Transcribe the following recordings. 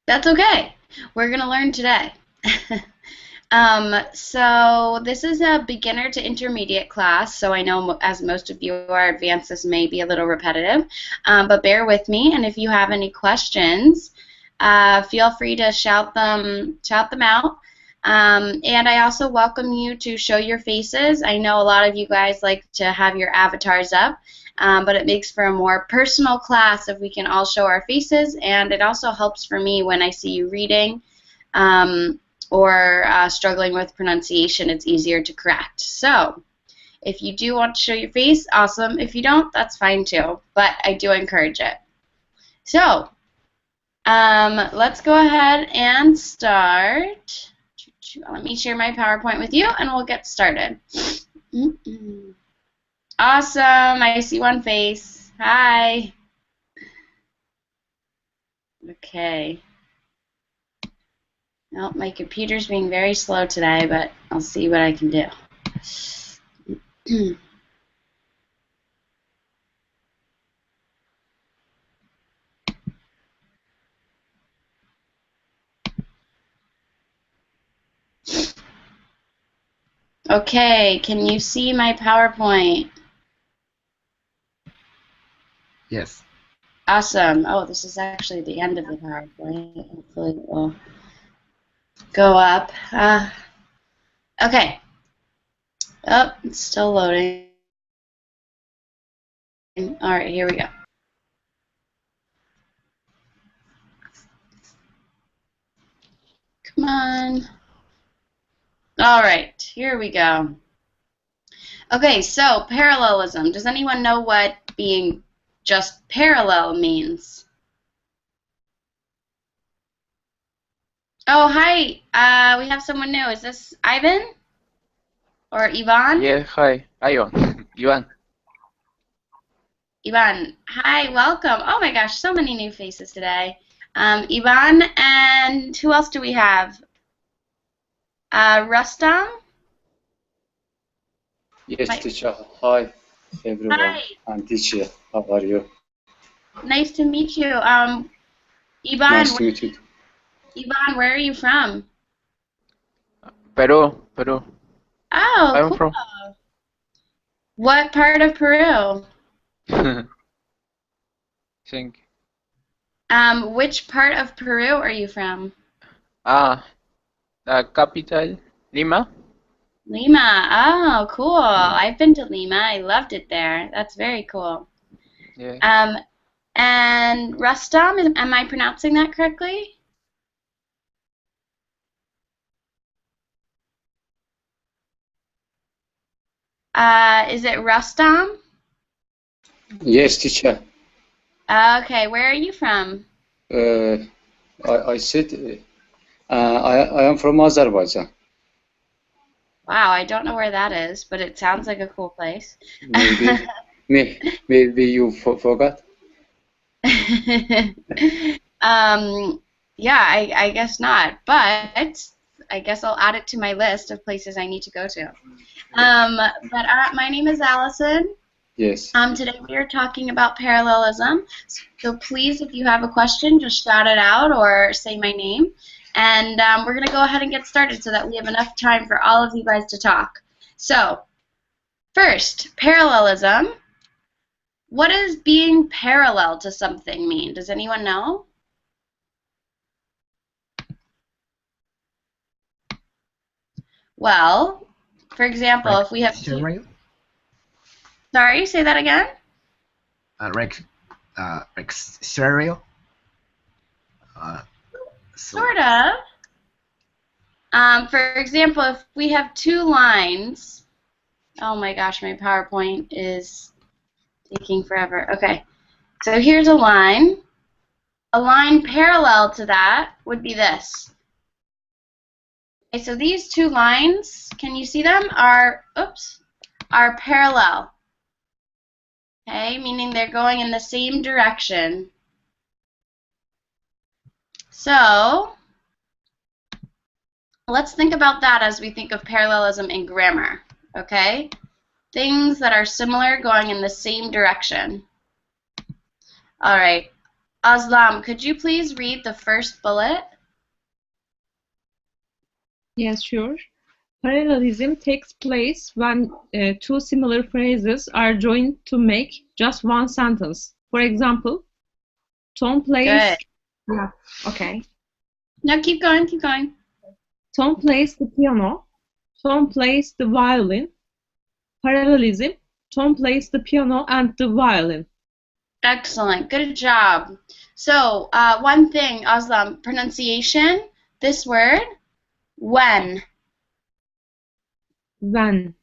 That's okay. We're going to learn today. So this is a beginner to intermediate class, so I know as most of you are advanced, this may be a little repetitive, but bear with me, and if you have any questions, feel free to shout them out. And I also welcome you to show your faces. I know a lot of you guys like to have your avatars up, but it makes for a more personal class if we can all show our faces, and it also helps for me when I see you reading or struggling with pronunciation. It's easier to correct. So if you do want to show your face, awesome. If you don't, that's fine too, but I do encourage it. So let's go ahead and start. Let me share my PowerPoint with you, and we'll get started. Awesome. I see one face. Hi. Okay. Well, my computer's being very slow today, but I'll see what I can do. Okay, can you see my PowerPoint? Yes. Awesome. Oh, this is actually the end of the PowerPoint. Hopefully it will go up. Okay. Oh, it's still loading. All right, here we go. Come on. All right, here we go. Okay, so parallelism. Does anyone know what being just parallel means? Oh, hi. We have someone new. Is this Ivan? Or Ivan? Yeah, hi. Ivan. Ivan. Ivan. Hi, welcome. Oh my gosh, so many new faces today. Ivan, and who else do we have? Rustam? Yes, teacher. Hi, everyone. Hi. I'm teacher. How are you? Nice to meet you. Ivan, Nice to meet you. Ivan, where are you from? Peru. Oh, I'm cool. from. What part of Peru? Think. Which part of Peru are you from? The capital, Lima. Lima. Oh, cool. I've been to Lima. I loved it there. That's very cool. Yeah. And Rustam, am I pronouncing that correctly? Is it Rustam? Yes, teacher. Okay, where are you from? I said I am from Azerbaijan. Wow, I don't know where that is, but it sounds like a cool place. Maybe you forgot. Yeah, I guess not, but I guess I'll add it to my list of places I need to go to. But my name is Allison. Yes. Today we are talking about parallelism. So please, if you have a question, just shout it out or say my name. And we're going to go ahead and get started so that we have enough time for all of you guys to talk. So, first, parallelism. What does being parallel to something mean? Does anyone know? Well, for example, if we have two... Sorry, say that again? Stereo. Sort of. For example, if we have two lines... Oh my gosh, my PowerPoint is taking forever. Okay, so here's a line. A line parallel to that would be this. Okay, so these two lines, can you see them, are parallel. Okay, meaning they're going in the same direction. So, let's think about that as we think of parallelism in grammar, okay? Things that are similar going in the same direction. All right, Aslam, could you please read the first bullet? Yes, sure. Parallelism takes place when two similar phrases are joined to make just one sentence. For example, Tom plays. Good. Yeah. Okay. No, keep going, keep going. Tom plays the piano. Tom plays the violin. Parallelism. Tom plays the piano and the violin. Excellent. Good job. So, one thing, Aslam, pronunciation, this word, when. When.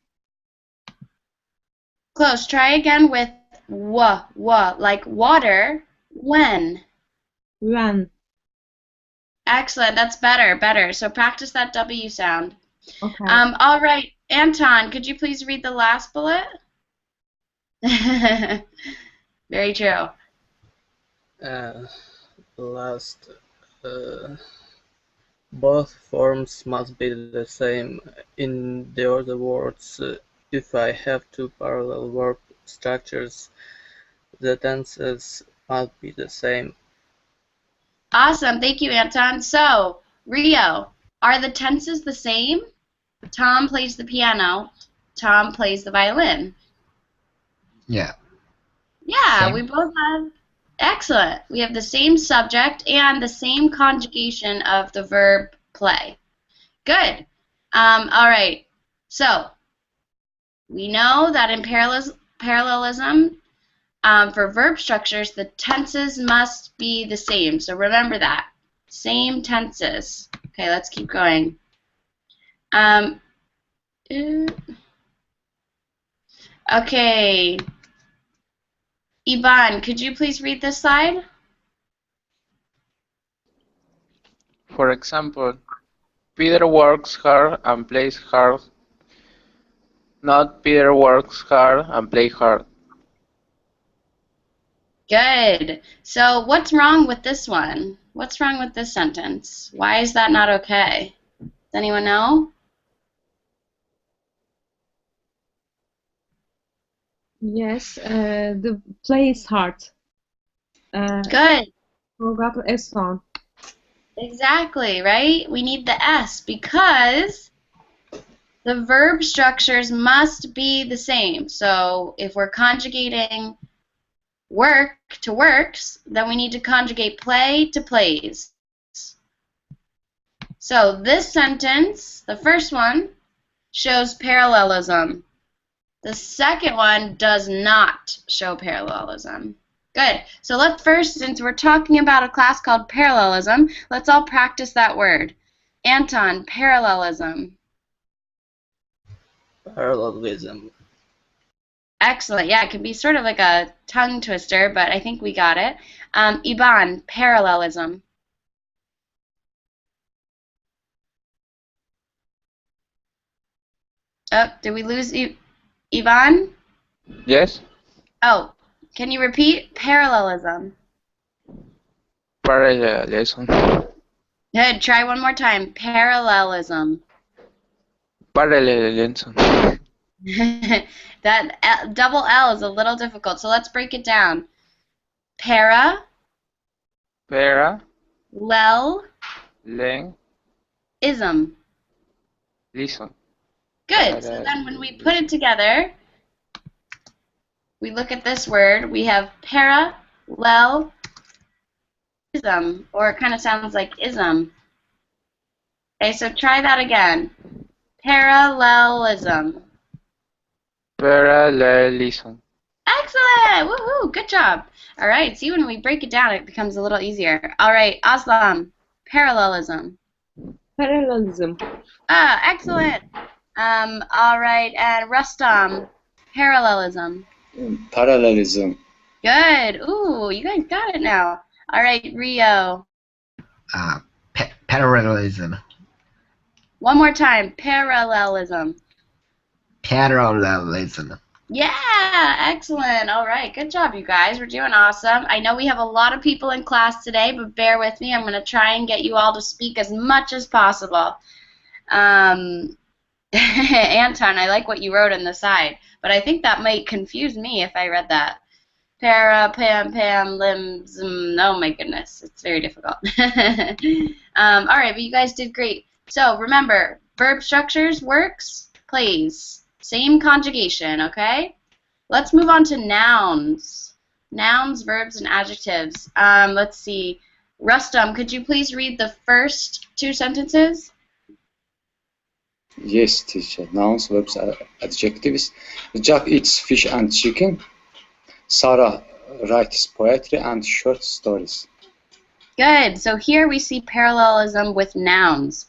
Close. Try again with like water, when. When. Excellent. That's better. So practice that W sound. Okay. All right. Anton, could you please read the last bullet? Very true. Last, both forms must be the same. In the other words, if I have two parallel verb structures, the tenses must be the same. Awesome. Thank you, Anton. So, Rio, are the tenses the same? Tom plays the piano. Tom plays the violin. Yeah. Yeah, Same. we both have. Excellent. We have the same subject and the same conjugation of the verb play. Good. All right. So, we know that in parallelism, for verb structures, the tenses must be the same. So remember that. Same tenses. Okay, let's keep going. Okay. Ivan, could you please read this slide? For example, Peter works hard and plays hard. Not Peter works hard and plays hard. Good. So what's wrong with this one? What's wrong with this sentence? Why is that not okay? Does anyone know? Yes, the play is hard. Good. Forgot the S sound. Exactly, right? We need the S because the verb structures must be the same. So if we're conjugating work to works, then we need to conjugate play to plays. So this sentence, the first one, shows parallelism. The second one does not show parallelism. Good. So let's first, since we're talking about a class called parallelism, let's all practice that word. Anton, parallelism. Parallelism. Excellent. Yeah, it can be sort of like a tongue twister, but I think we got it. Ivan, parallelism. Oh, did we lose Ivan? Yes? Oh, can you repeat? Parallelism. Parallelism. Good. Try one more time. Parallelism. Parallelism. That double L is a little difficult, so let's break it down. Para, Para, lel, len, ism. listen. Good. So then when we put it together, we look at this word, we have parallelism, or it kind of sounds like ism. Okay, so try that again. Parallelism. Parallelism. Excellent! Woohoo! Good job. All right, see, when we break it down, it becomes a little easier. All right, Aslam, parallelism. Parallelism. Ah, excellent. All right, and Rustam, parallelism. Parallelism. Good. Ooh, you guys got it now. All right, Rio. Parallelism. One more time, parallelism. Parallelism. Yeah, excellent. All right, good job, you guys. We're doing awesome. I know we have a lot of people in class today, but bear with me. I'm going to try and get you all to speak as much as possible. Anton, I like what you wrote on the side, but I think that might confuse me if I read that. Para, pam, pam, lim, zum. Oh my goodness, it's very difficult. All right, but you guys did great. So remember, verb structures, works, plays. Same conjugation, okay? Let's move on to nouns. Nouns, verbs, and adjectives. Let's see. Rustam, could you please read the first two sentences? Yes, teacher. Nouns, verbs, adjectives. Jack eats fish and chicken. Sarah writes poetry and short stories. Good. So here we see parallelism with nouns.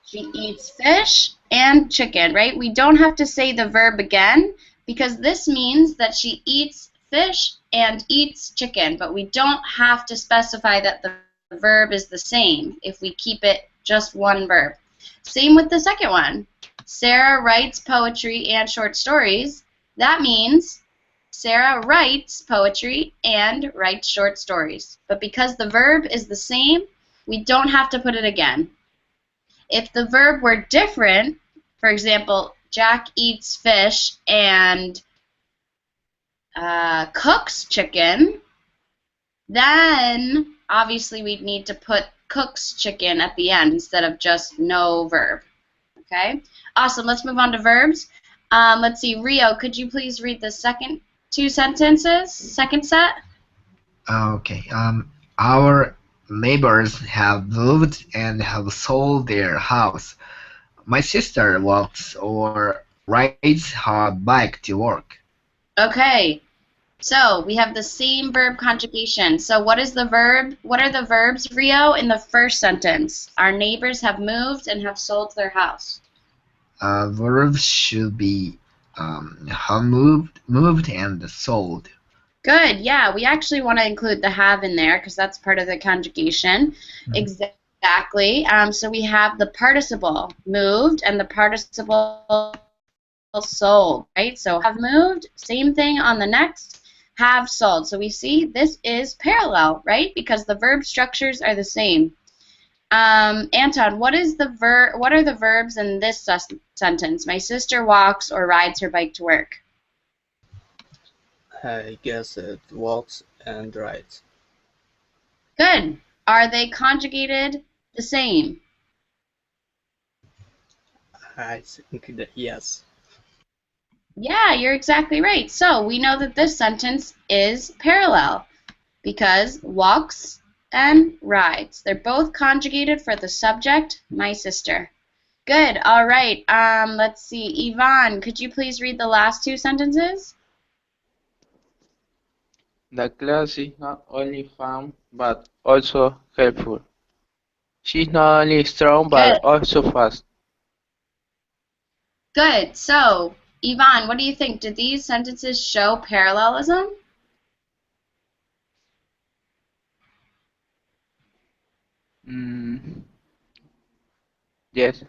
She eats fish and chicken, right? We don't have to say the verb again because this means that she eats fish and eats chicken, but we don't have to specify that the verb is the same if we keep it just one verb. Same with the second one. Sarah writes poetry and short stories. That means Sarah writes poetry and writes short stories. But because the verb is the same, we don't have to put it again. If the verb were different, for example, Jack eats fish and cooks chicken, then obviously we'd need to put cooks chicken at the end instead of just no verb. Okay? Awesome. Let's move on to verbs. Let's see. Rio, could you please read the second two sentences, second set? Okay. Our neighbors have moved and have sold their house. My sister walks or rides her bike to work. Okay. So we have the same verb conjugation. So what is the verb? What are the verbs, Rio, in the first sentence? Our neighbors have moved and have sold their house. Verbs should be have moved and sold. Good. Yeah, we actually want to include the have in there because that's part of the conjugation. Exactly. So we have the participle moved and the participle sold, right? So have moved, same thing on the next. Have sold. So we see this is parallel, right? Because the verb structures are the same. Anton, what is the verb? What are the verbs in this sentence? My sister walks or rides her bike to work. I guess it walks and rides. Good. Are they conjugated the same? I think that yes. Yeah, you're exactly right. So we know that this sentence is parallel because walks and rides. They're both conjugated for the subject, my sister. Good. All right. Let's see. Yvonne, could you please read the last two sentences? The class is not only fun but also helpful. She's not only strong but Good. also fast. Good. So, Yvonne, what do you think? Do these sentences show parallelism? Yes.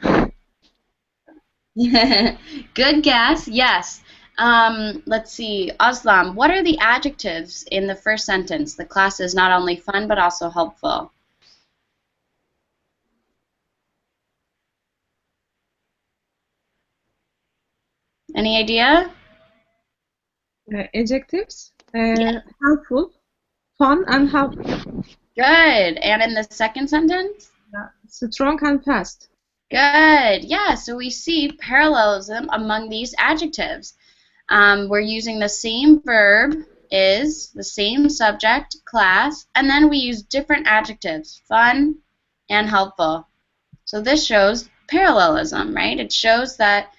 Good guess. Yes. Let's see. Aslam, what are the adjectives in the first sentence? The class is not only fun but also helpful. Any idea? Adjectives, helpful, fun, and helpful. Good. And in the second sentence? Strong and fast. Good. Yeah, so we see parallelism among these adjectives. We're using the same verb, is, the same subject, class, and then we use different adjectives, fun and helpful. So this shows parallelism, right? It shows that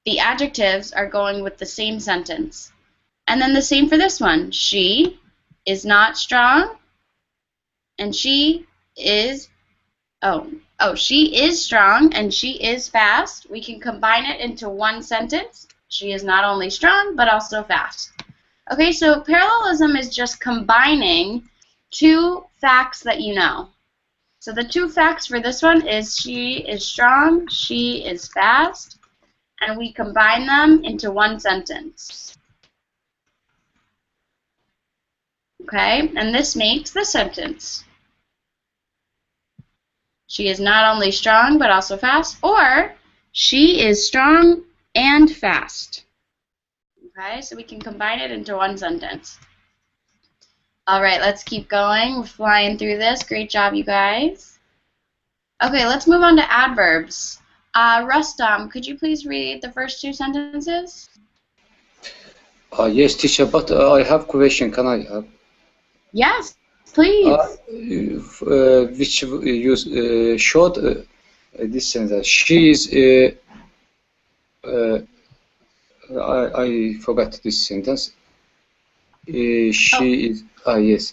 the adjectives are going with the same sentence. And then the same for this one. She is not strong, and she is, she is strong and she is fast. We can combine it into one sentence. She is not only strong, but also fast. Okay, so parallelism is just combining two facts that you know. So the two facts for this one is she is strong, she is fast, and we combine them into one sentence. Okay, and this makes the sentence. She is not only strong, but also fast, or she is strong and fast. Okay, so we can combine it into one sentence. All right, let's keep going. We're flying through this. Great job, you guys. Okay, let's move on to adverbs. Rustam, could you please read the first two sentences? Yes, teacher, but I have question. Can I have? Yes, please. Which you showed this sentence. She is. I forgot this sentence. She is. Yes.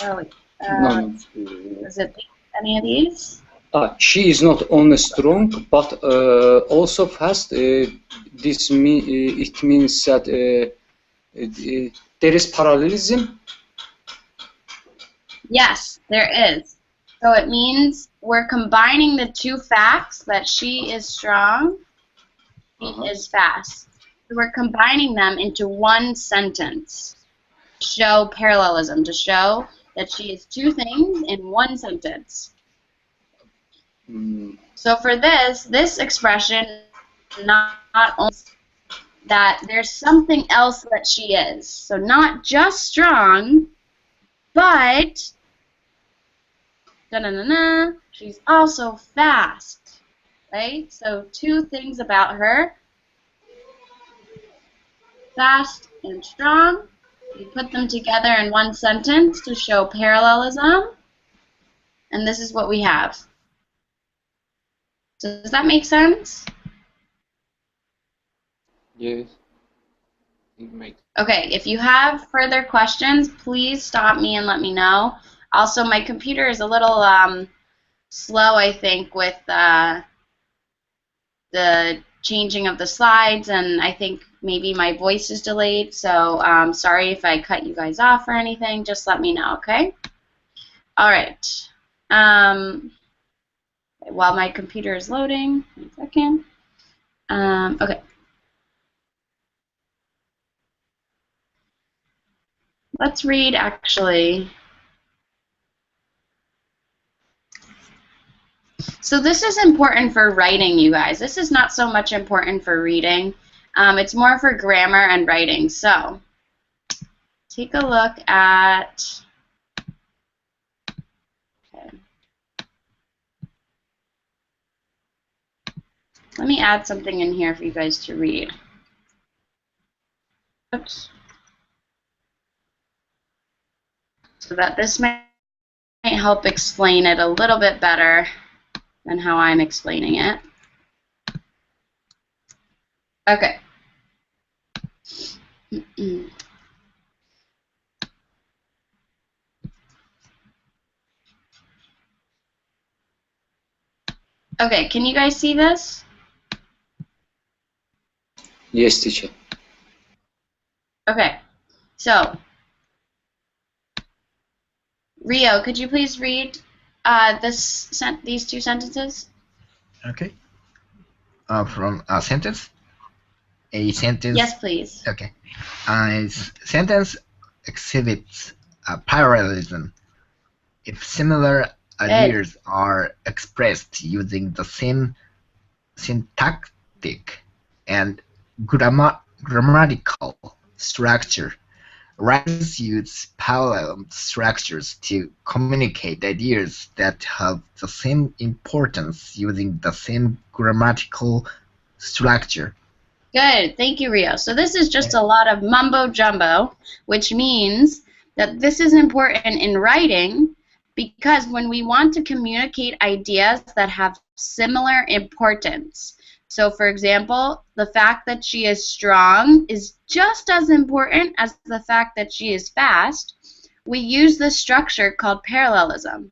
Oh, No. is it any of these? She is not only strong but also fast. This it means that there is parallelism. Yes, there is. So it means we're combining the two facts that she is strong, he is fast. So we're combining them into one sentence to show parallelism, to show that she is two things in one sentence. So for this expression, not only that there's something else that she is. So not just strong, but she's also fast, right? So two things about her, fast and strong. We put them together in one sentence to show parallelism, and this is what we have. So does that make sense? Yes, it makes. Okay, if you have further questions, please stop me and let me know. Also, my computer is a little slow, I think, with the changing of the slides, and I think maybe my voice is delayed, so sorry if I cut you guys off or anything. Just let me know, okay? All right. While my computer is loading, 1 second. Okay. Let's read, actually. So this is important for writing, you guys. This is not so much important for reading. It's more for grammar and writing. So take a look at... Okay. Let me add something in here for you guys to read. Oops. So that this might help explain it a little bit better than how I'm explaining it. Okay. Okay, can you guys see this? Yes, teacher. Okay, so Rio, could you please read these two sentences? Okay. From a sentence. A sentence. Yes, please. Okay. A sentence exhibits a parallelism. If similar ideas are expressed using the same syntactic and grammatical structure, writers use parallel structures to communicate ideas that have the same importance using the same grammatical structure. Good, thank you, Rio. So this is just a lot of mumbo jumbo, which means that this is important in writing because when we want to communicate ideas that have similar importance. So for example, the fact that she is strong is just as important as the fact that she is fast. We use this structure called parallelism.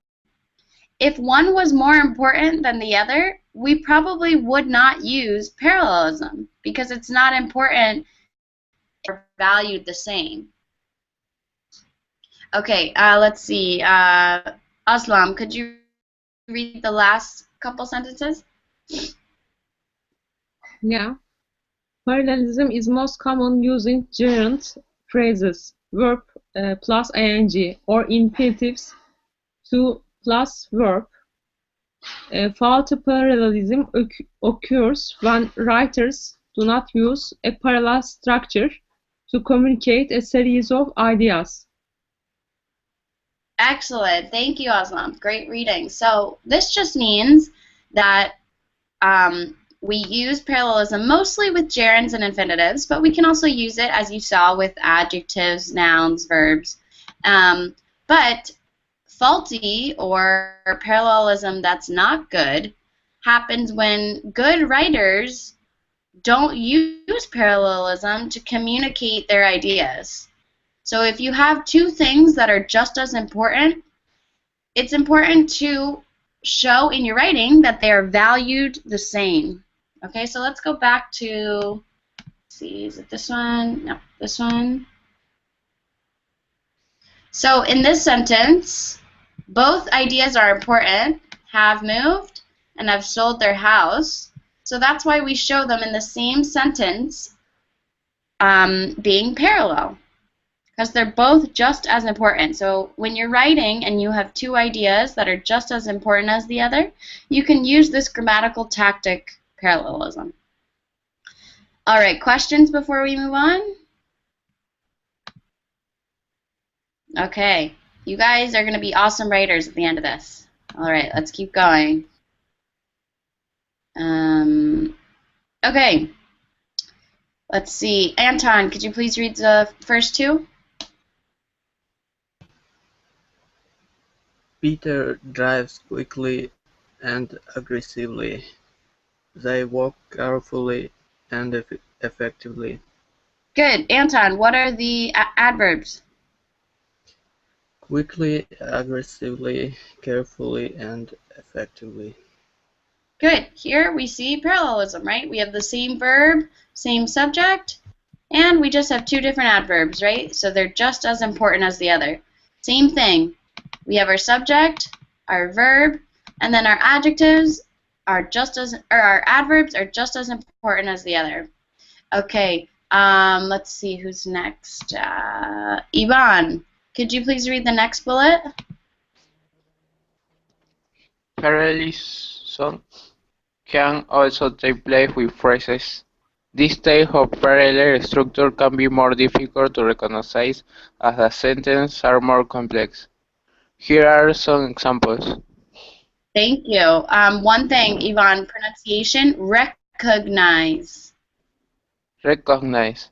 If one was more important than the other, we probably would not use parallelism because it's not important or valued the same. Okay, let's see. Aslam, could you read the last couple sentences? Yeah. Parallelism is most common using gerund phrases, verb plus ing, or infinitives to plus verb. Fault parallelism occurs when writers do not use a parallel structure to communicate a series of ideas. Excellent. Thank you, Aslam. Great reading. So this just means that we use parallelism mostly with gerunds and infinitives, but we can also use it, as you saw, with adjectives, nouns, verbs. But faulty or parallelism that's not good happens when good writers don't use parallelism to communicate their ideas. So if you have two things that are just as important, it's important to show in your writing that they are valued the same. Okay, so let's go back to, let's see, is it this one? No, this one. So in this sentence, both ideas are important, have moved and have sold their house. So that's why we show them in the same sentence being parallel, because they're both just as important. So when you're writing and you have two ideas that are just as important as the other, you can use this grammatical tactic, parallelism. All right, questions before we move on? Okay, you guys are going to be awesome writers at the end of this. All right, let's keep going. Okay, let's see. Anton, could you please read the first two? Peter drives quickly and aggressively. They walk carefully and effectively. Good. Anton, what are the adverbs? Quickly, aggressively, carefully, and effectively. Good. Here we see parallelism, right? We have the same verb, same subject, and we just have two different adverbs, right? So they're just as important as the other. Same thing. We have our subject, our verb, and then our adjectives are just as, or our adverbs are just as important as the other. Okay. Let's see who's next. Ivan, could you please read the next bullet? Parallelism can also take place with phrases. This type of parallel structure can be more difficult to recognize as the sentences are more complex. Here are some examples. Thank you. One thing, Ivan, pronunciation, recognize. Recognize.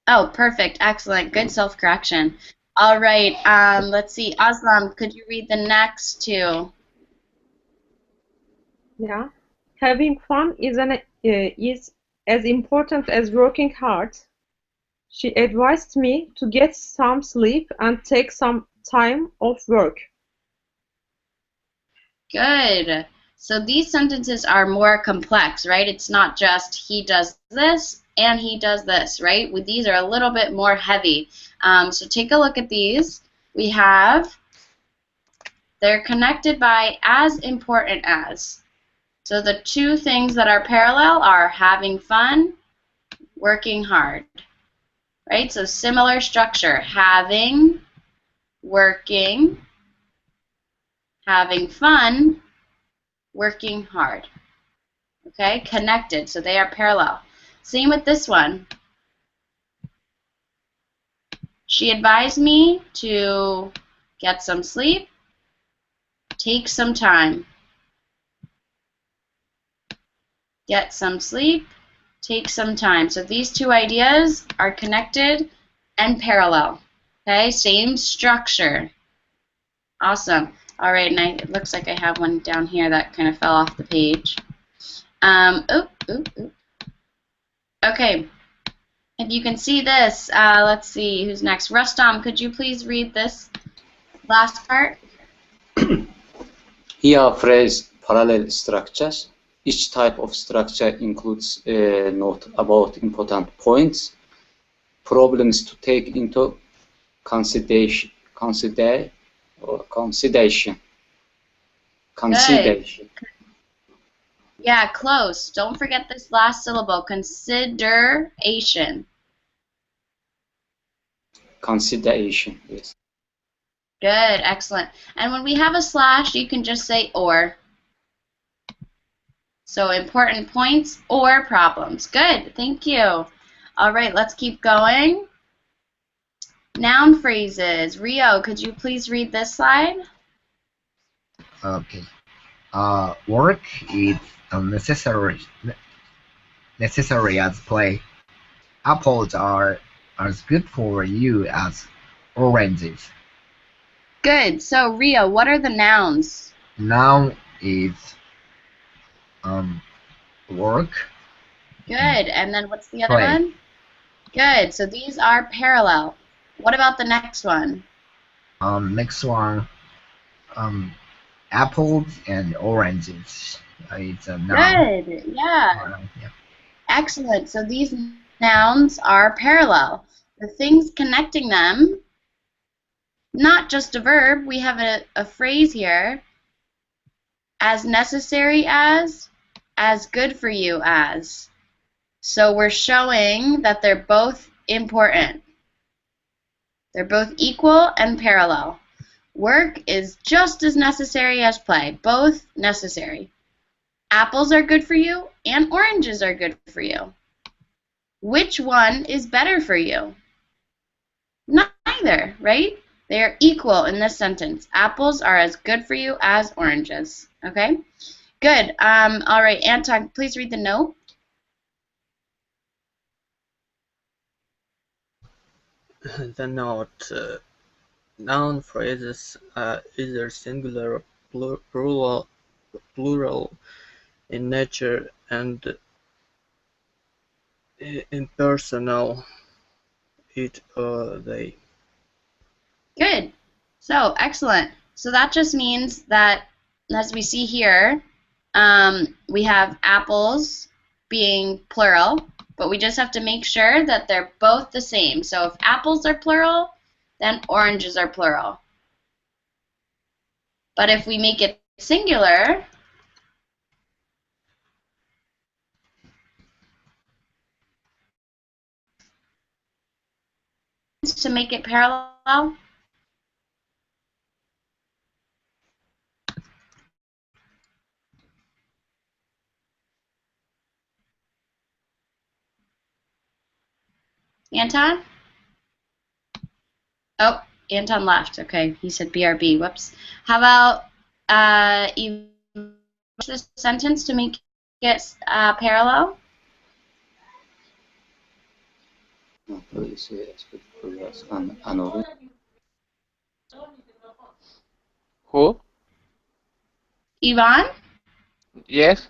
Oh, perfect. Excellent. Good self-correction. All right. Let's see. Aslam, could you read the next two? Yeah. Having fun is as important as working hard. She advised me to get some sleep and take some time off work. Good. So these sentences are more complex, right? It's not just he does this and he does this, right? These are a little bit more heavy. So take a look at these. We have, they're connected by as important as. So the two things that are parallel are having fun, working hard, right? So similar structure, having, working, having fun, working hard. Okay, connected, so they are parallel. Same with this one. She advised me to get some sleep, take some time. Get some sleep, take some time. So these two ideas are connected and parallel. Okay, same structure. Awesome. All right, and it looks like I have one down here that kind of fell off the page. Okay, if you can see this, let's see who's next. Rustam, could you please read this last part? Here are phrase parallel structures. Each type of structure includes a note about important points, problems to take into consideration. Yeah, close. Don't forget this last syllable, consideration. Consideration, yes. Good, excellent. And when we have a slash, you can just say or. So important points or problems. Good, thank you. All right, let's keep going. Noun phrases. Rio, could you please read this slide? Okay. Work is necessary as play. Apples are as good for you as oranges. Good. So, Rio, what are the nouns? Noun is work, Good. And then what's the other play. one? Good. So these are parallel. What about the next one? Next one, apples and oranges. It's a noun. Good. Yeah. Yeah. Excellent. So these nouns are parallel. The things connecting them, not just a verb, we have a phrase here, as necessary as good for you as. So we're showing that they're both important. They're both equal and parallel. Work is just as necessary as play, both necessary. Apples are good for you and oranges are good for you. Which one is better for you? Neither, right? They are equal in this sentence. Apples are as good for you as oranges. Okay? Good. All right, Anton, please read the note. The note. Noun phrases are either singular or plural in nature and impersonal, it or they. Good. So, excellent. So that just means that, as we see here, we have apples being plural, but we just have to make sure that they're both the same. So if apples are plural, then oranges are plural. But if we make it singular, to make it parallel, Anton? Oh, Anton left. Okay, he said BRB. Whoops. How about you finish the sentence to make it parallel? Who? Ivan, Yes?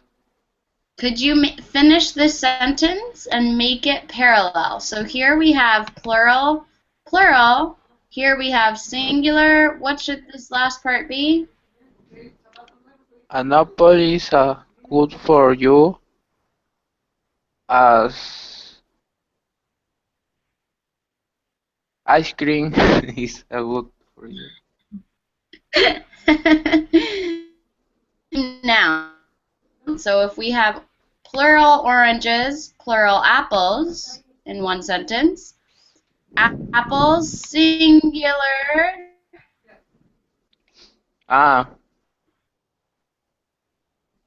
could you finish this sentence and make it parallel? So here we have plural, plural. Here we have singular. What should this last part be? An apple is good for you as ice cream is good for you. Now, so if we have plural oranges, plural apples in one sentence, apples singular. Ah,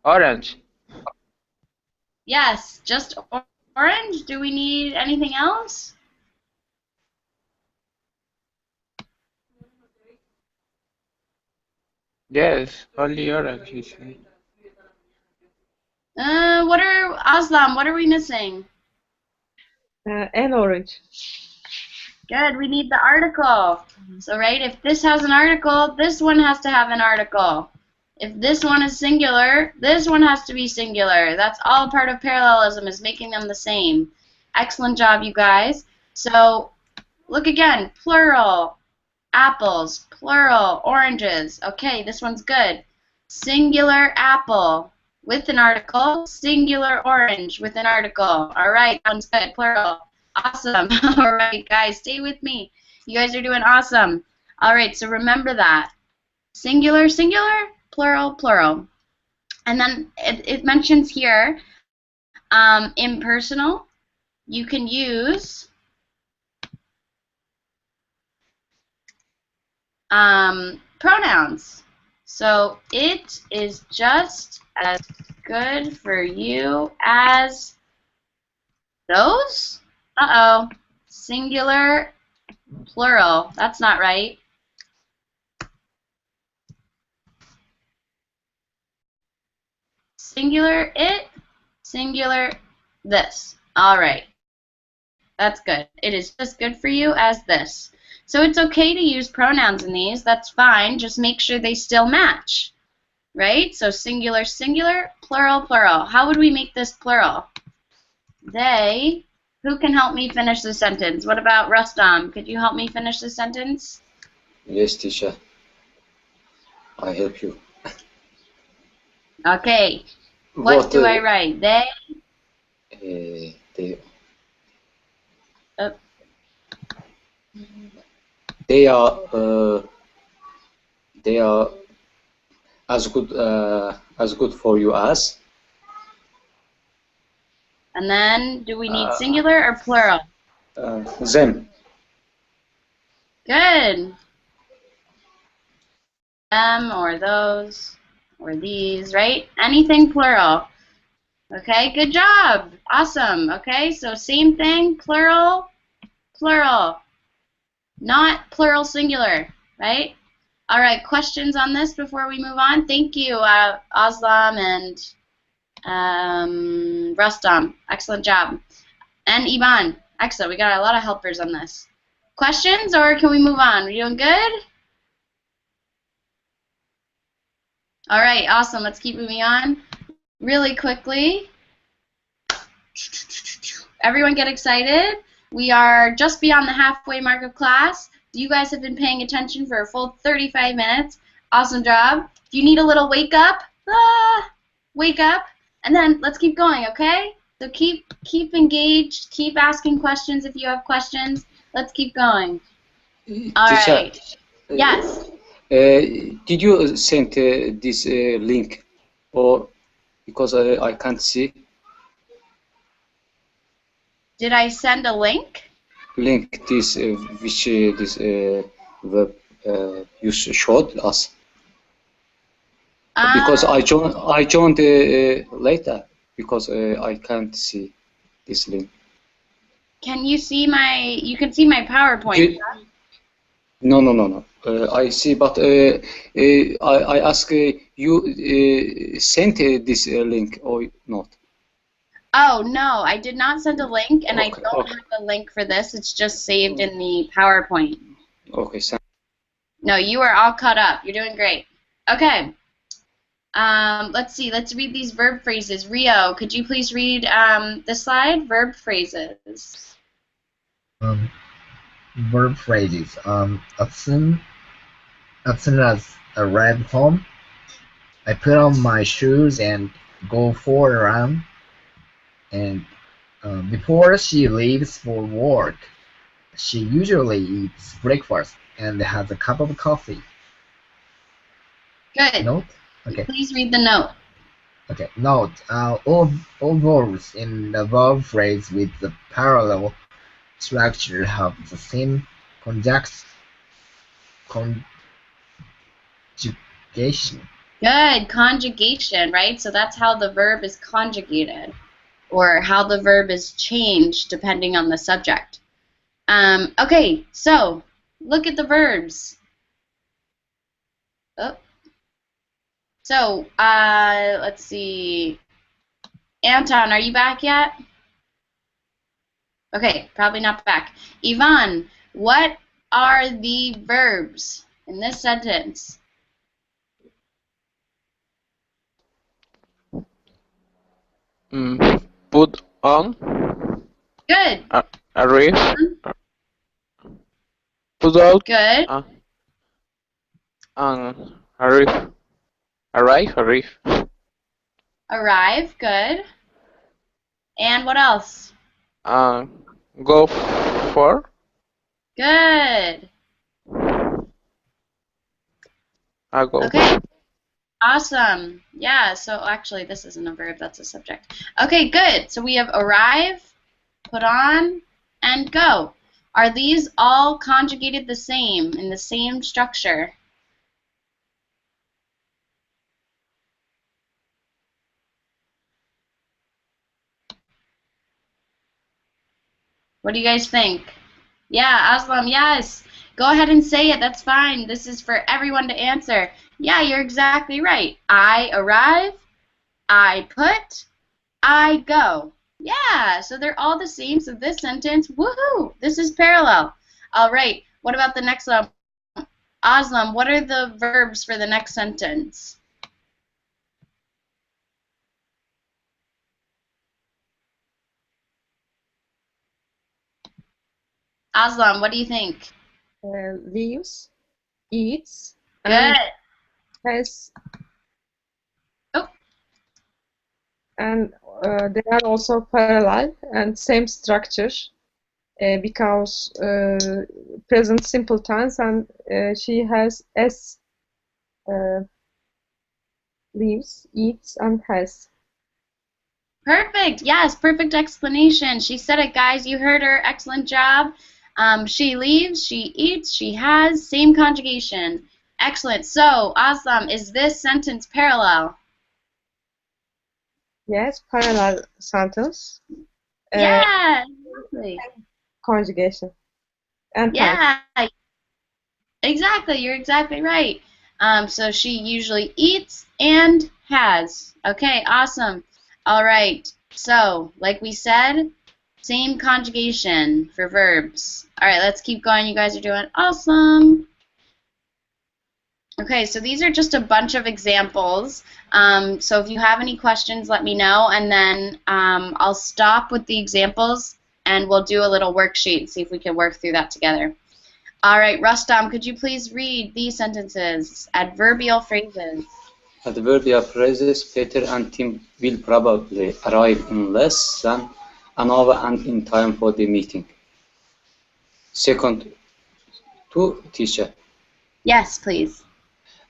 orange. Yes, just orange. Do we need anything else? Yes, only orange is What are Aslam? What are we missing? And orange. Good. We need the article. So right, if this has an article, this one has to have an article. If this one is singular, this one has to be singular. That's all part of parallelism, is making them the same. Excellent job, you guys. So look again. Plural. Apples. Plural. Oranges. Okay, this one's good. Singular apple with an article. Singular orange with an article. All right, sounds good. Plural. Awesome. All right, guys, stay with me. You guys are doing awesome. All right, so remember that. Singular, singular, plural, plural. And then it mentions here impersonal. You can use pronouns. So it is just as good for you as those? Uh-oh. Singular, plural. That's not right. Singular it, singular this. All right. That's good. It is just good for you as this. So it's okay to use pronouns in these. That's fine. Just make sure they still match. Right? So singular, singular, plural, plural. How would we make this plural? They. Who can help me finish the sentence? What about Rustam? Could you help me finish the sentence? Yes, teacher. I help you. Okay. What do I write? They? They, Uh, they are as good for you as. and then, do we need singular or plural? Them. Good. Them or those or these, right? Anything plural. Okay, good job. Awesome. Okay, so same thing, plural, plural. Not plural singular, right? All right, questions on this before we move on? Thank you, Aslam and Rustam. Excellent job. And Ivan. Excellent. We got a lot of helpers on this. Questions, or can we move on? Are you doing good? All right, awesome. Let's keep moving on really quickly. Everyone get excited. We are just beyond the halfway mark of class. You guys have been paying attention for a full 35 minutes. Awesome job. If you need a little wake up, wake up, and then let's keep going, okay? So keep engaged, keep asking questions if you have questions. Let's keep going. All Teacher, right. Yes. Did you send this link, or because I can't see? Did I send a link? Link this which this verb you showed us. Because I joined later because I can't see this link. Can you see my? You can see my PowerPoint. No. I see, but I ask you sent this link or not? Oh, no, I did not send a link, and I don't have the link for this. It's just saved in the PowerPoint. Okay, no, you are all caught up. You're doing great. Okay. Let's see. Let's read these verb phrases. Rio, could you please read the slide? Verb phrases. Verb phrases. As soon as I arrive home, I put on my shoes and go for a run. And before she leaves for work, she usually eats breakfast and has a cup of coffee. Good. Note? Okay. Please read the note. Okay. Note. All verbs in the verb phrase with the parallel structure have the same conjugation. Good. Conjugation, right? So that's how the verb is conjugated, or how the verb is changed depending on the subject. Okay, so look at the verbs. Oh. So, let's see. Anton, are you back yet? Okay, probably not back. Ivan, what are the verbs in this sentence? Put on. Good. Arrive. Put out. Good. Arrive. Arrive. Arrive. Good. And what else? Go for. Good. Go. Okay. Awesome. Yeah, so actually this isn't a verb, that's a subject. Okay, good. So we have arrive, put on, and go. Are these all conjugated the same, in the same structure? What do you guys think? Yeah, Aslam, yes. Go ahead and say it. That's fine. This is for everyone to answer. Yeah, you're exactly right. I arrive, I put, I go. Yeah, so they're all the same. So this sentence, woohoo, this is parallel. All right, what about the next one? Aslam, what are the verbs for the next sentence? Aslam, what do you think? Leaves, eats, Good. and has, Oh, and they are also parallel and same structure because present simple tense, and she has s, leaves, eats, and has. perfect. Yes, perfect explanation. She said it, guys. You heard her. Excellent job. She leaves, she eats, she has, same conjugation. Excellent. So, Aslam, is this sentence parallel? Yes, parallel sentence. Yeah, exactly. Conjugation and tense. Yeah, exactly. You're exactly right. So she usually eats and has. Okay, awesome. All right. So, like we said, same conjugation for verbs. All right, let's keep going. You guys are doing awesome. Okay, so these are just a bunch of examples. So if you have any questions, let me know, and then I'll stop with the examples, and we'll do a little worksheet, see if we can work through that together. All right, Rustam, could you please read these sentences? Adverbial phrases. Adverbial phrases. Peter and Tim will probably arrive in less than an hour and in time for the meeting. Second, to teacher. Yes, please.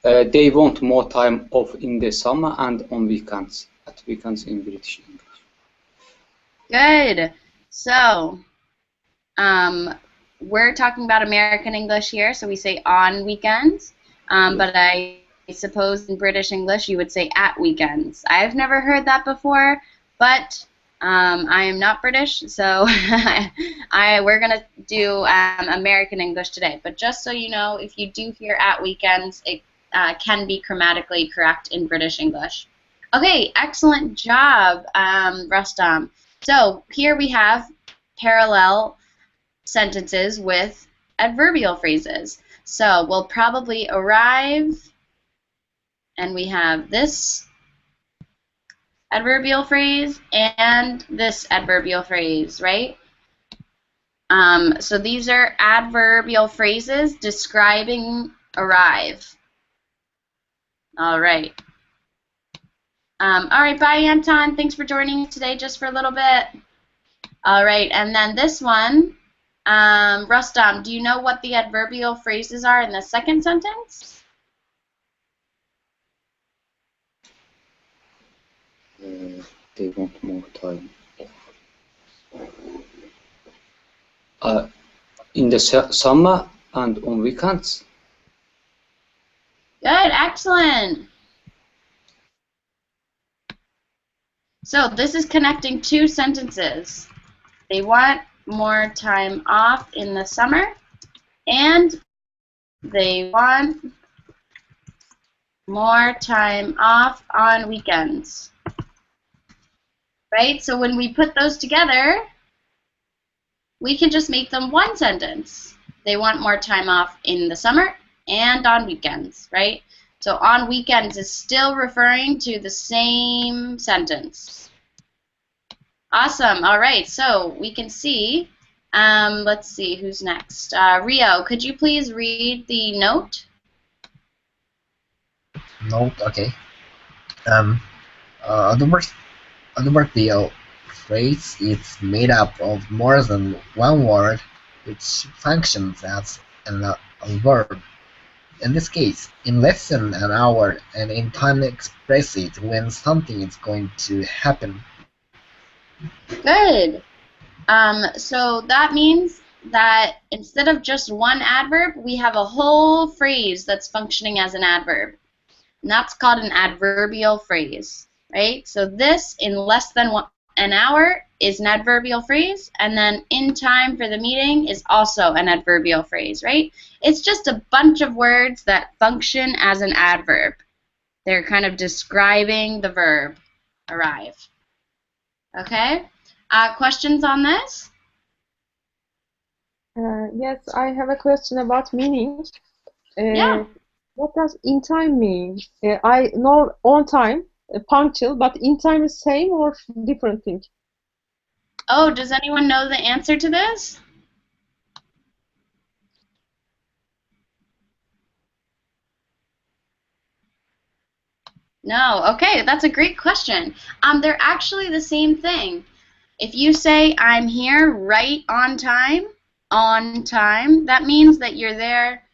They want more time off in the summer and on weekends. At weekends in British English. Good. So, we're talking about American English here, so we say on weekends, but I suppose in British English you would say at weekends. I've never heard that before, but I am not British, so we're going to do American English today. But just so you know, if you do hear at weekends, it can be grammatically correct in British English. Okay, excellent job, Rustam. So here we have parallel sentences with adverbial phrases. So we'll probably arrive, and we have this adverbial phrase and this adverbial phrase, right? So these are adverbial phrases describing arrive. All right. All right, bye, Anton. Thanks for joining us today just for a little bit. All right, and then this one, Rustam, do you know what the adverbial phrases are in the second sentence? They want more time in the summer and on weekends. Good, excellent. So this is connecting two sentences. They want more time off in the summer, and they want more time off on weekends. Right? So when we put those together, we can just make them one sentence. They want more time off in the summer and on weekends, right? So on weekends is still referring to the same sentence. Awesome. All right. So we can see, let's see who's next. Rio, could you please read the note? Note, okay. Adverbial phrase is made up of more than one word which functions as a verb. In this case, in less than an hour, and in time expresses when something is going to happen. Good. So that means that instead of just one adverb, we have a whole phrase that's functioning as an adverb. And that's called an adverbial phrase, right? So this, in less than an hour is an adverbial phrase, and then in time for the meeting is also an adverbial phrase, right? It's just a bunch of words that function as an adverb. They're kind of describing the verb, arrive. Okay? Questions on this? Yes, I have a question about meaning. Yeah. What does in time mean? I know on time, punctual, but in time is same or different thing? Oh, does anyone know the answer to this? No. Okay, that's a great question. They're actually the same thing. If you say, I'm here right on time, that means that you're there.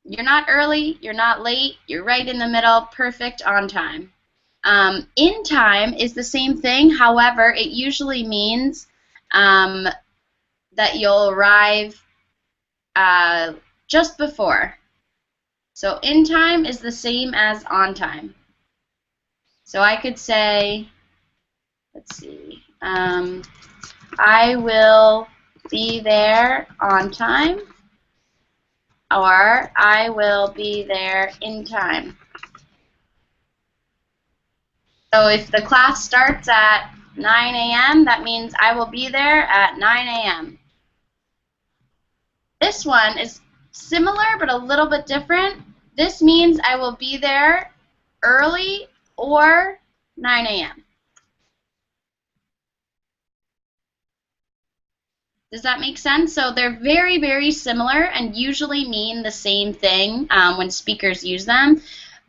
You're not early, you're not late, you're right in the middle, perfect, on time. In time is the same thing, however, it usually means that you'll arrive just before. So in time is the same as on time. So I could say, let's see, I will be there on time, or I will be there in time. So if the class starts at 9 a.m., that means I will be there at 9 a.m. This one is similar but a little bit different. This means I will be there early or 9 a.m. Does that make sense? So they're very, very similar and usually mean the same thing when speakers use them.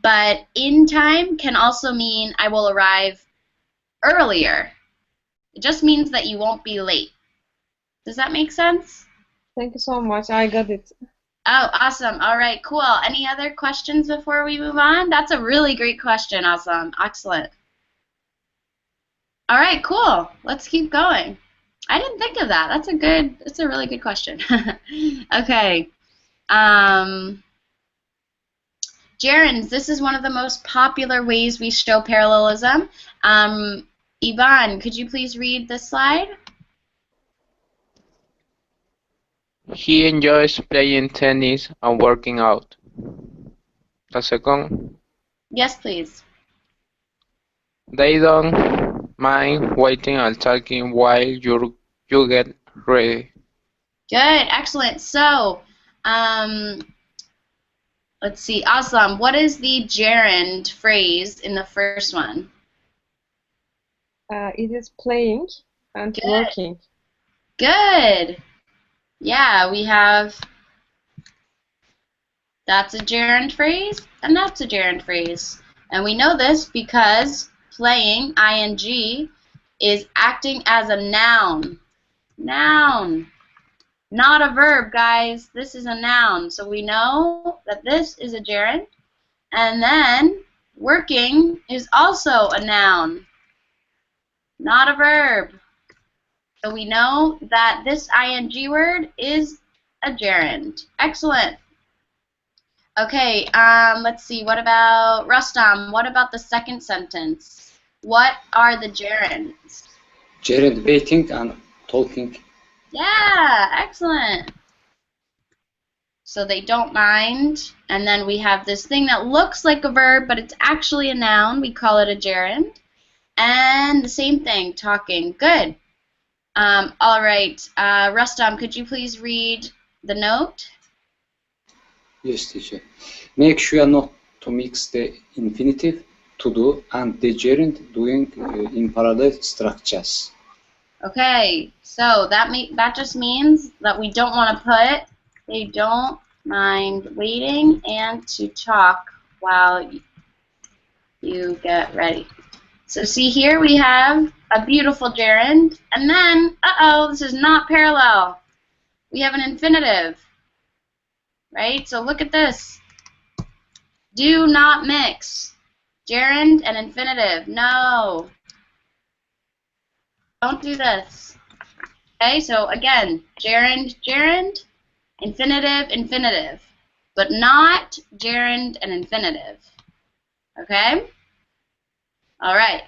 But in time can also mean I will arrive earlier. It just means that you won't be late. Does that make sense? Thank you so much. I got it. Oh, awesome. All right, cool. Any other questions before we move on? That's a really great question. Awesome. Excellent. All right, cool. Let's keep going. I didn't think of that. That's a really good question. Okay. Gerunds, this is one of the most popular ways we show parallelism. Ivan, could you please read this slide? He enjoys playing tennis and working out. The second, Yes, please. they don't mind waiting and talking while you get ready. Good, excellent. So, let's see, Aslam, what is the gerund phrase in the first one? It is playing and Good. working. Good. Yeah, we have, that's a gerund phrase, and that's a gerund phrase. And we know this because playing, ing, is acting as a noun. Noun. Not a verb, guys. This is a noun. So we know that this is a gerund. And then working is also a noun, not a verb. So we know that this ing word is a gerund. Excellent. Okay, let's see. What about Rustam? What about the second sentence? What are the gerunds? Gerund waiting and talking. Yeah, excellent. So they don't mind. And then we have this thing that looks like a verb, but it's actually a noun. We call it a gerund. And the same thing, talking. Good. All right. Rustam, could you please read the note? Yes, teacher. Make sure not to mix the infinitive, to do, and the gerund doing in parallel structures. Okay. So that just means that we don't want to put, they don't mind waiting and to talk while you get ready. So see here we have a beautiful gerund, and then, uh-oh, this is not parallel. We have an infinitive, right? So look at this. Do not mix. Gerund and infinitive. No. Don't do this. Okay, so again, gerund, gerund, infinitive, infinitive, but not gerund and infinitive. Okay? All right.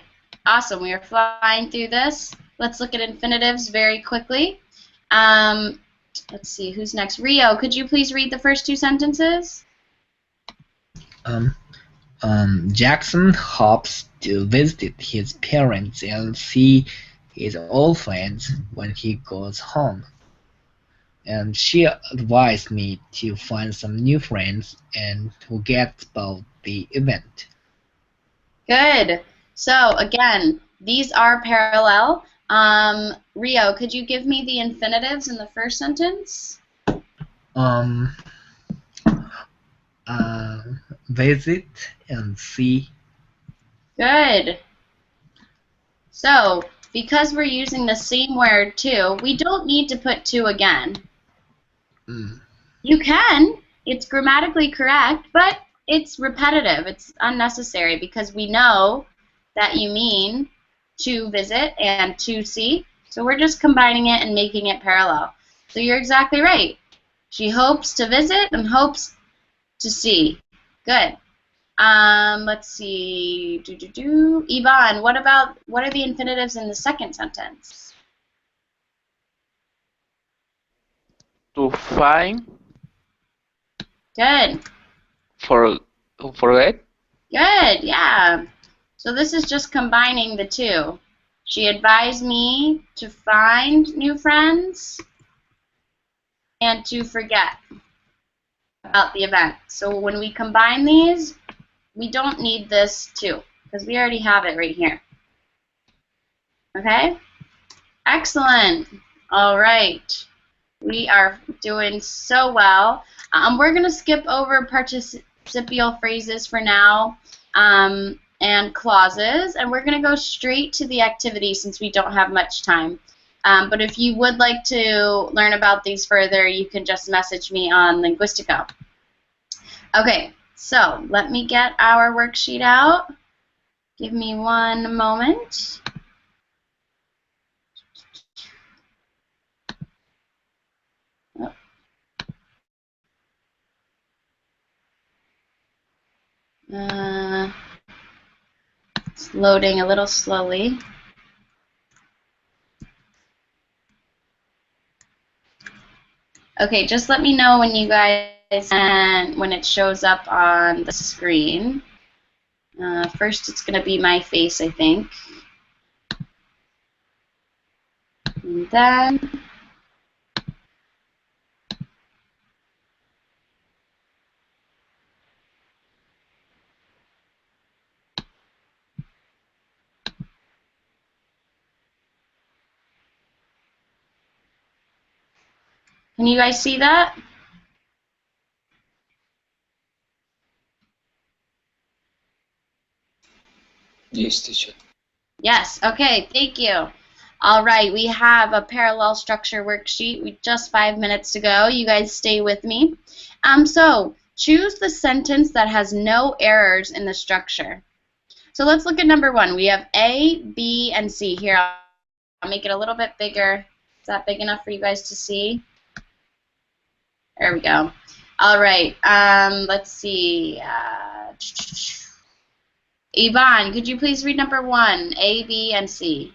Awesome. We are flying through this. Let's look at infinitives very quickly. Let's see, who's next? Rio, could you please read the first two sentences? Jackson hopes to visit his parents and see his old friends when he goes home. And she advised me to find some new friends and forget about the event. Good. So again, these are parallel. Rio, could you give me the infinitives in the first sentence? Visit and see. Good. So, because we're using the same word to, we don't need to put to again. You can. It's grammatically correct, but it's repetitive. It's unnecessary because we know that you mean to visit and to see. So we're just combining it and making it parallel. So you're exactly right. She hopes to visit and hopes to see. Good. Let's see. Yvonne, what are the infinitives in the second sentence? To find. Good. Forget. Good, yeah. So this is just combining the two. She advised me to find new friends and to forget about the event. So when we combine these, we don't need this to, because we already have it right here. Okay? Excellent. All right. We are doing so well. We're going to skip over participial phrases for now and clauses, and we're going to go straight to the activity since we don't have much time. But if you would like to learn about these further, you can just message me on Linguistico. Okay, so let me get our worksheet out. Give me one moment. It's loading a little slowly. Okay, just let me know when you guys when it shows up on the screen. First, it's going to be my face, I think. And then can you guys see that? Yes, teacher. Yes, okay, thank you. All right, we have a parallel structure worksheet. We just 5 minutes to go. You guys stay with me. So choose the sentence that has no errors in the structure. So let's look at number one. We have A, B, and C. Here, I'll make it a little bit bigger. Is that big enough for you guys to see? There we go. All right, let's see. Yvonne, could you please read number one, A, B, and C?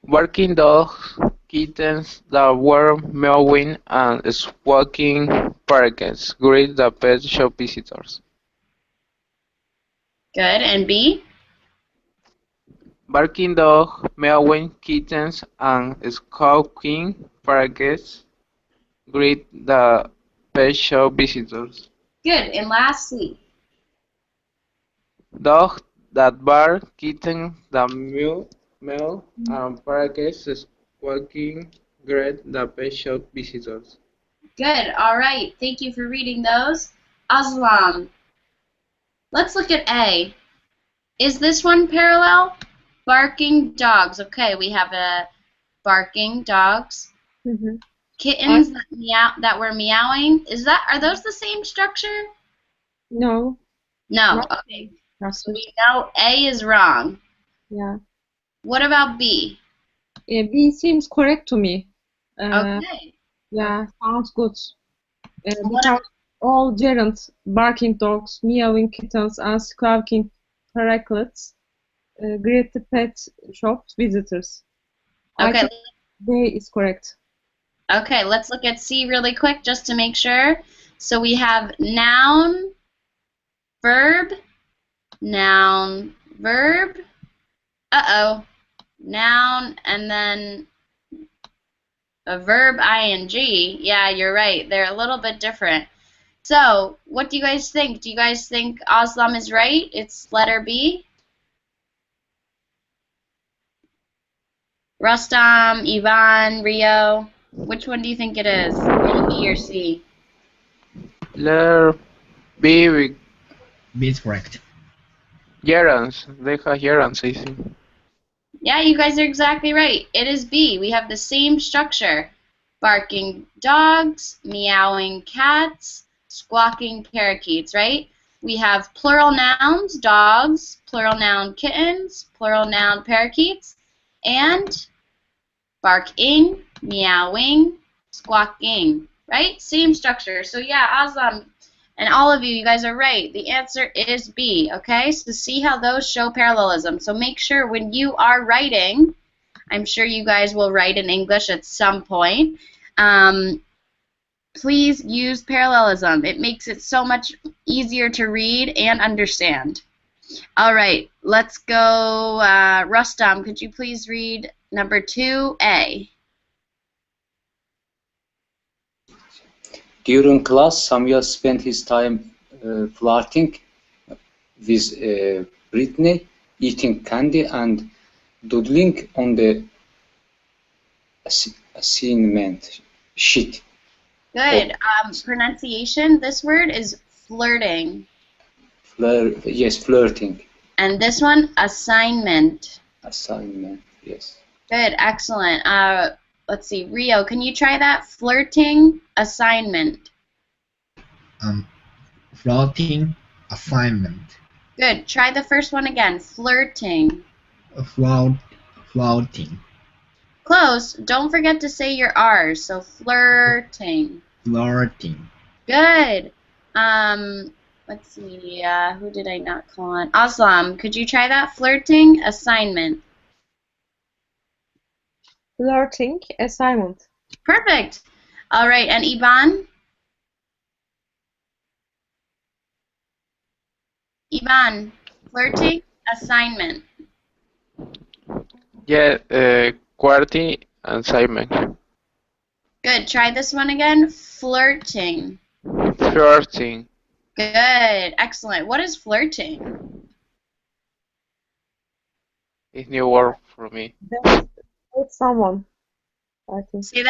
Barking dogs, kittens that were meowing, and squawking parakeets greet the pet shop visitors. Good. And B? Barking dog, meowing kittens, and squawking parakeets greet the pet shop visitors. Good. And last, C? Dogs that bark, kittens that meow, and parakeets squawking greet the pet shop visitors. Good. All right. Thank you for reading those. Aslam, let's look at A. Is this one parallel? Barking dogs. Okay, we have a barking dogs. Mm-hmm. Kittens that were meowing. Are those the same structure? No. No. Not Okay. That's So we know A is wrong. Yeah. What about B? B seems correct to me. Okay. Yeah, sounds good. Because all gerund, barking dogs, meowing kittens, and squawking paraclets, greet the pet shop visitors. I Okay. think D is correct. Okay, let's look at C really quick just to make sure. So we have noun, verb, noun, verb. Uh-oh. Noun and then a verb ing. Yeah, you're right. They're a little bit different. So, what do you guys think? Do you guys think Aslam is right? It's letter B? Rustam, Ivan, Rio, which one do you think it is? B or C? Letter B with B is correct. gerunds. They have gerunds, I think. Yeah, you guys are exactly right. It is B. We have the same structure. Barking dogs, meowing cats, squawking parakeets, right? We have plural nouns, dogs, plural noun kittens, plural noun parakeets, and barking, meowing, squawking, right? Same structure. So yeah, Aslam and all of you guys are right. The answer is B, okay? So see how those show parallelism. So make sure when you are writing, I'm sure you guys will write in English at some point, please use parallelism. It makes it so much easier to read and understand. All right, let's go. Rustam, could you please read number 2A? During class, Samuel spent his time flirting with Brittany, eating candy and doodling on the assignment sheet. Good. Pronunciation, this word is flirting. Yes, flirting. And this one, assignment. Assignment, yes. Good, excellent. Let's see, Rio, can you try that? Flirting, assignment. Floating assignment. Good. Try the first one again. Flirting. Floating. Close. Don't forget to say your R's. So flirting. Flirting. Good. Let's see. Who did I not call on? Aslam, could you try that? Flirting, assignment. Flirting, assignment. Perfect. All right. And Ivan? Ivan, flirting, assignment. Yeah, QWERTY and Simon. Good. Try this one again. Flirting. Flirting. Good. Excellent. What is flirting? It's new word for me. With someone, I think. Say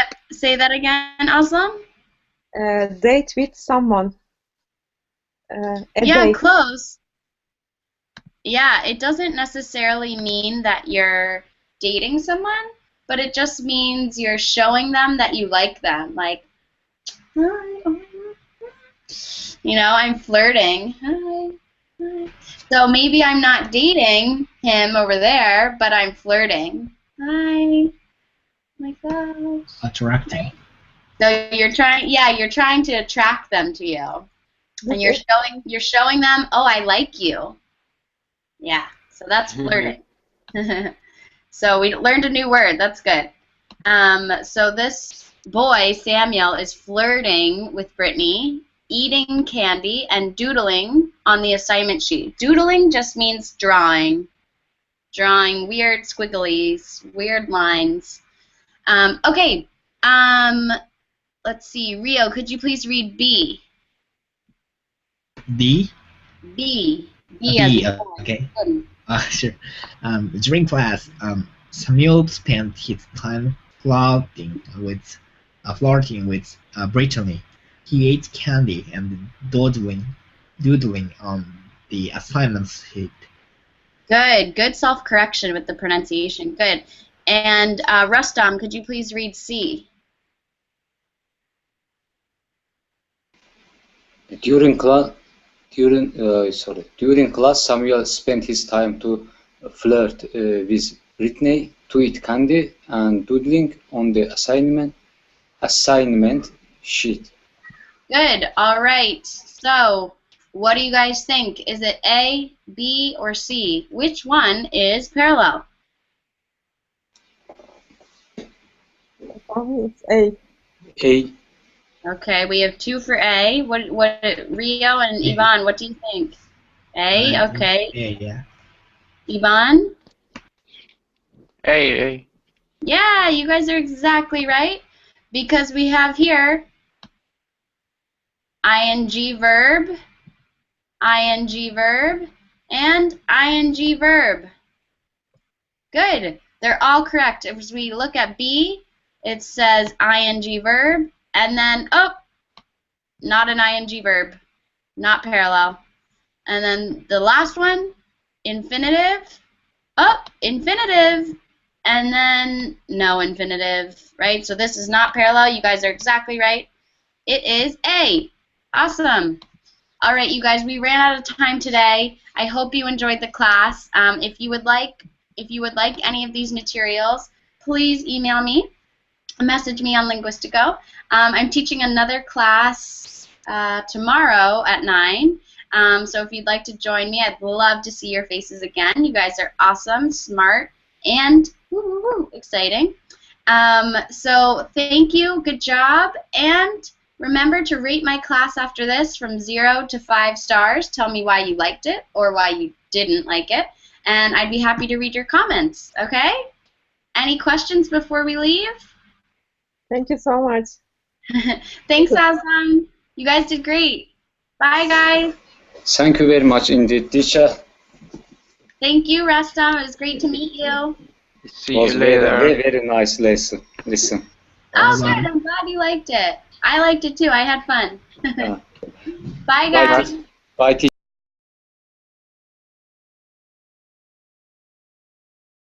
that again, Aslam. Date with someone. Yeah, date. close. Yeah, it doesn't necessarily mean that you're dating someone, but it just means you're showing them that you like them. Like, hi, I'm flirting. Hi, hi. So maybe I'm not dating him over there, but I'm flirting. Hi. My gosh. Attracting. So you're trying to attract them to you. And you're showing them, oh, I like you. Yeah, so that's flirting. So we learned a new word. That's good. So this boy, Samuel, is flirting with Brittany, eating candy, and doodling on the assignment sheet. Doodling just means drawing. Drawing weird squigglies, weird lines. Okay. Let's see. Rio, could you please read B? B? B. B, okay. Sure. During class, Samuel spent his time flirting with Brittany. He ate candy and doodling on the assignment sheet. Good self-correction with the pronunciation. Good. And Rustam, could you please read C? During class, Samuel spent his time to flirt with Brittany, to eat candy, and doodling on the assignment sheet. Good. All right. So What do you guys think? Is it A, B, or C? Which one is parallel? For me, it's A. A. Okay, we have 2 for A. What Rio and Yvonne, what do you think? A, okay. Yeah. Yvonne? A. Yeah, you guys are exactly right. Because we have here ing verb, and ing verb. Good. They're all correct. As we look at B, it says ing verb, and then, oh, not an ing verb, not parallel. And then the last one, infinitive, oh, infinitive, and then no infinitive, right? So this is not parallel. You guys are exactly right. It is A. Awesome. All right, you guys, we ran out of time today. I hope you enjoyed the class. If you would like any of these materials, please email me, message me on Linguistico. I'm teaching another class tomorrow at 9. So if you'd like to join me, I'd love to see your faces again. You guys are awesome, smart, and exciting. So thank you, good job, and remember to rate my class after this from 0 to 5 stars. Tell me why you liked it or why you didn't like it, and I'd be happy to read your comments, okay? Any questions before we leave? Thank you so much. Thanks, Azam. You guys did great. Bye, guys. Thank you very much indeed, teacher. Thank you, Rustam. It was great to meet you. See It was you very, later. very, very nice lesson. Listen. Oh, good. I'm glad you liked it. I liked it too. I had fun. Uh, Bye, Bye, guys. bye, teacher.